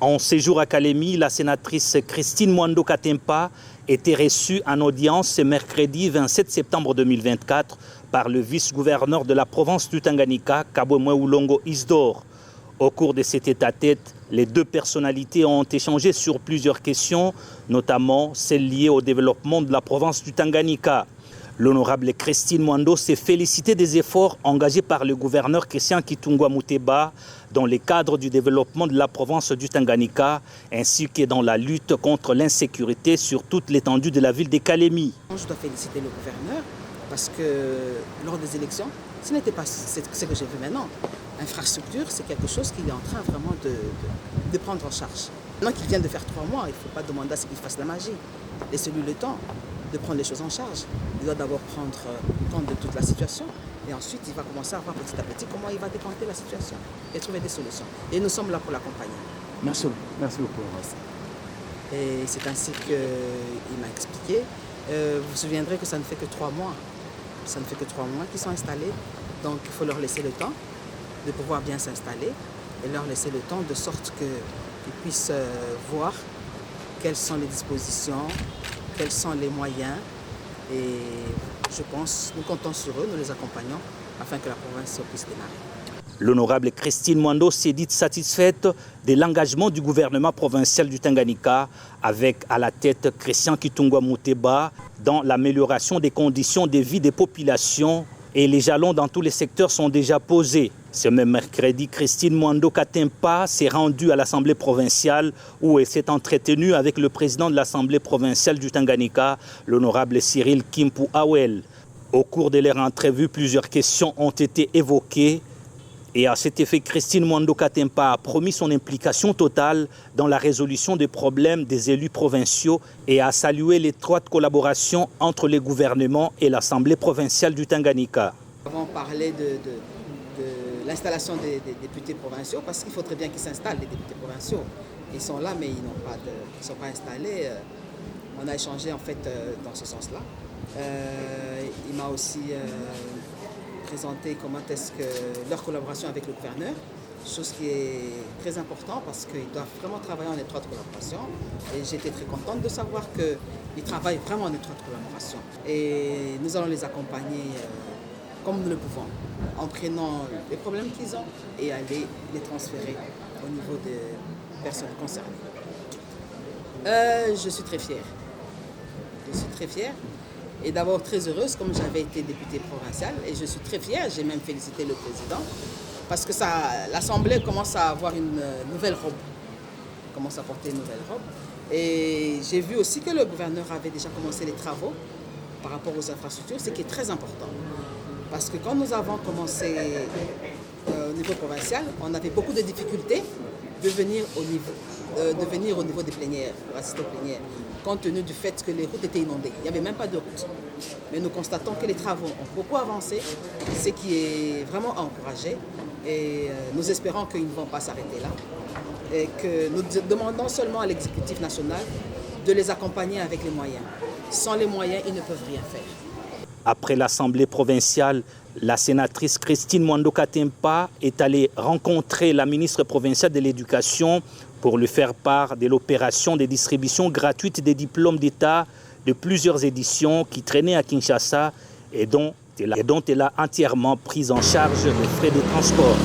En séjour à Kalemi, la sénatrice Christine Mwando Katempa était reçue en audience ce mercredi 27 septembre 2024 par le vice-gouverneur de la province du Tanganyika, Kabwemwe Oulongo Isdor. Au cours de cet tête-à-tête, les deux personnalités ont échangé sur plusieurs questions, notamment celles liées au développement de la province du Tanganyika. L'honorable Christine Mwando s'est félicitée des efforts engagés par le gouverneur Christian Kitungwa Muteba dans le cadre du développement de la province du Tanganyika, ainsi que dans la lutte contre l'insécurité sur toute l'étendue de la ville de Kalemi. Je dois féliciter le gouverneur parce que lors des élections, ce n'était pas ce que j'ai vu maintenant. Infrastructure, c'est quelque chose qu'il est en train vraiment de prendre en charge. Maintenant qu'il vient de faire 3 mois, il ne faut pas demander à ce qu'il fasse la magie. Laissez-lui le temps de prendre les choses en charge. Il doit d'abord prendre compte de toute la situation et ensuite il va commencer à voir petit à petit comment il va décanter la situation et trouver des solutions. Et nous sommes là pour l'accompagner. Merci beaucoup. Et c'est ainsi qu'il m'a expliqué. Vous vous souviendrez que ça ne fait que 3 mois. Ça ne fait que 3 mois qu'ils sont installés. Donc il faut leur laisser le temps de pouvoir bien s'installer et leur laisser le temps de sorte qu'ils puissent voir quelles sont les dispositions, quels sont les moyens. Et je pense, nous comptons sur eux, nous les accompagnons afin que la province puisse démarrer. L'honorable Christine Mwando s'est dite satisfaite de l'engagement du gouvernement provincial du Tanganyika avec à la tête Christian Kitungwa Muteba dans l'amélioration des conditions de vie des populations et les jalons dans tous les secteurs sont déjà posés. Ce même mercredi, Christine Mwando Katempa s'est rendue à l'Assemblée provinciale où elle s'est entretenue avec le président de l'Assemblée provinciale du Tanganyika, l'honorable Cyril Kimpu Awel. Au cours de leur entrevue, plusieurs questions ont été évoquées. Et à cet effet, Christine Mwando Katempa a promis son implication totale dans la résolution des problèmes des élus provinciaux et a salué l'étroite collaboration entre les gouvernements et l'Assemblée provinciale du Tanganyika. Nous avons parlé de l'installation des députés provinciaux parce qu'il faudrait bien qu'ils s'installent, les députés provinciaux. Ils sont là, mais ils ne sont pas installés. On a échangé en fait dans ce sens-là. Il m'a aussi présenter comment est-ce que leur collaboration avec le gouverneur, chose qui est très importante parce qu'ils doivent vraiment travailler en étroite collaboration. Et j'étais très contente de savoir qu'ils travaillent vraiment en étroite collaboration. Et nous allons les accompagner comme nous le pouvons, en prenant les problèmes qu'ils ont et aller les transférer au niveau des personnes concernées. Je suis très fière. Je suis très fière. Et d'abord très heureuse comme j'avais été députée provinciale et je suis très fière, j'ai même félicité le président parce que l'Assemblée commence à avoir une nouvelle robe, commence à porter une nouvelle robe. Et j'ai vu aussi que le gouverneur avait déjà commencé les travaux par rapport aux infrastructures, ce qui est très important. Parce que quand nous avons commencé au niveau provincial, on avait beaucoup de difficultés de venir au niveau des plénières, pour assister aux plénières, compte tenu du fait que les routes étaient inondées. Il n'y avait même pas de route. Mais nous constatons que les travaux ont beaucoup avancé, ce qui est vraiment encouragé. Et nous espérons qu'ils ne vont pas s'arrêter là. Et que nous demandons seulement à l'exécutif national de les accompagner avec les moyens. Sans les moyens, ils ne peuvent rien faire. Après l'Assemblée provinciale, la sénatrice Christine Mwando Katempa est allée rencontrer la ministre provinciale de l'Éducation pour lui faire part de l'opération de distribution gratuite des diplômes d'État de plusieurs éditions qui traînaient à Kinshasa et dont elle a entièrement pris en charge les frais de transport.